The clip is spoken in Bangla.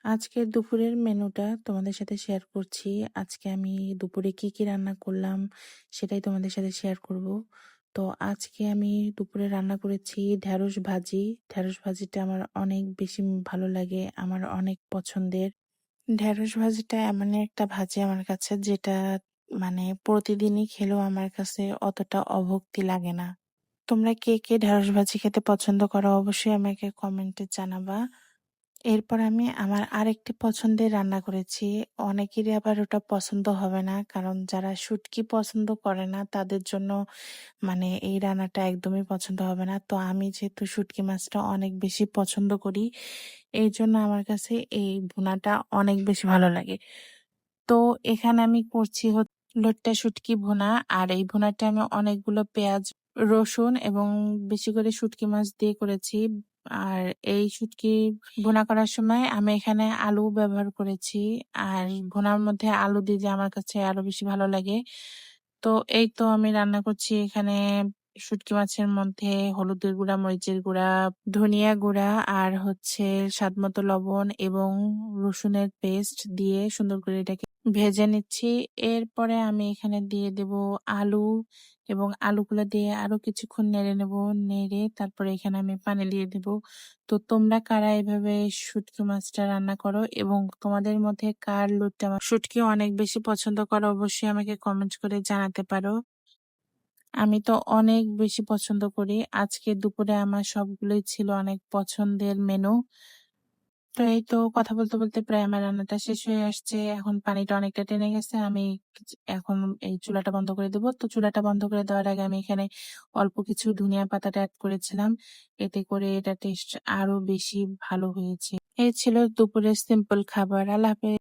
আজকে দুপুরের মেনুটা তোমাদের সাথে শেয়ার করছি। আজকে আমি দুপুরে কি, কি রান্না করলাম সেটাই তোমাদের সাথে শেয়ার করব। তো আজকে আমি দুপুরে রান্না করেছি ঢেঁড়স ভাজি। ঢেঁড়স ভাজিটা আমার অনেক বেশি ভালো লাগে, আমার অনেক পছন্দের। ঢেঁড়স ভাজিটা এমন একটা ভাজি আমার কাছে যেটা প্রতিদিনই খেলেও আমার কাছে অতটা অভুক্তি লাগে না। তোমরা কে, কে ঢেঁড়স ভাজি খেতে পছন্দ করো অবশ্যই আমাকে কমেন্টে জানাবা। এরপর আমি আমার আরেকটি পছন্দের রান্না করেছি। অনেকেরই আবার ওটা পছন্দ হবে না। কারণ যারা শুটকি পছন্দ করে না তাদের জন্য এই রান্নাটা একদমই পছন্দ হবে না। তো আমি যেহেতু শুটকি মাছটা অনেক বেশি পছন্দ করি, এইজন্য আমার কাছে এই ভুনাটা অনেক বেশি ভালো লাগে। তো এখানে আমি করছি লইট্টা শুটকি ভুনা। আর এই ভুনাটা আমি অনেকগুলো পেঁয়াজ, রসুন এবং বেশি করে শুটকি মাছ দিয়ে করেছি। আর এই শুটকি ভুনা করার সময় আমি এখানে আলু ব্যবহার করেছি। আর ভুনার মধ্যে আলু দিলে আমার কাছে আরো বেশি ভালো লাগে। তো এই তো আমি রান্না করছি এখানে শুটকি মাছের মধ্যে হলুদের গুঁড়া, মরিচের গুঁড়া, ধনিয়া গুঁড়া আর স্বাদমতো লবণ এবং রসুনের পেস্ট দিয়ে সুন্দর করে এটাকে ভেজে নিচ্ছি। এরপরে আমি এখানে দিয়ে দেব আলু এবং আলুগুলো দিয়ে আরো কিছুক্ষণ নেড়ে নেব। নেড়ে তারপরে এখানে আমি পানি দিয়ে দেব। তো তোমরা কারা এভাবে শুটকি মাছটা রান্না করো এবং তোমাদের মধ্যে কার শুটকি অনেক বেশি পছন্দ করো অবশ্যই আমাকে কমেন্ট করে জানাতে পারো। আমি তো অনেক বেশি পছন্দ করি। আজকে দুপুরে আমার সবগুলোই ছিল অনেক পছন্দের মেনু। তো এই তো কথা বলতে, বলতে প্রায় আমার রান্নাটা শেষ হয়ে আসছে। এখন পানিটা অনেকটা টেনে গেছে। আমি এখন এই চুলাটা বন্ধ করে দেব। তো চুলাটা বন্ধ করে দেওয়ার আগে আমি এখানে অল্প কিছু ধনিয়া পাতাটা এড করেছিলাম। এতে করে এটা টেস্ট আরো বেশি ভালো হয়েছে। এই ছিল দুপুরের সিম্পল খাবার। আল্লাহ হাফেজ।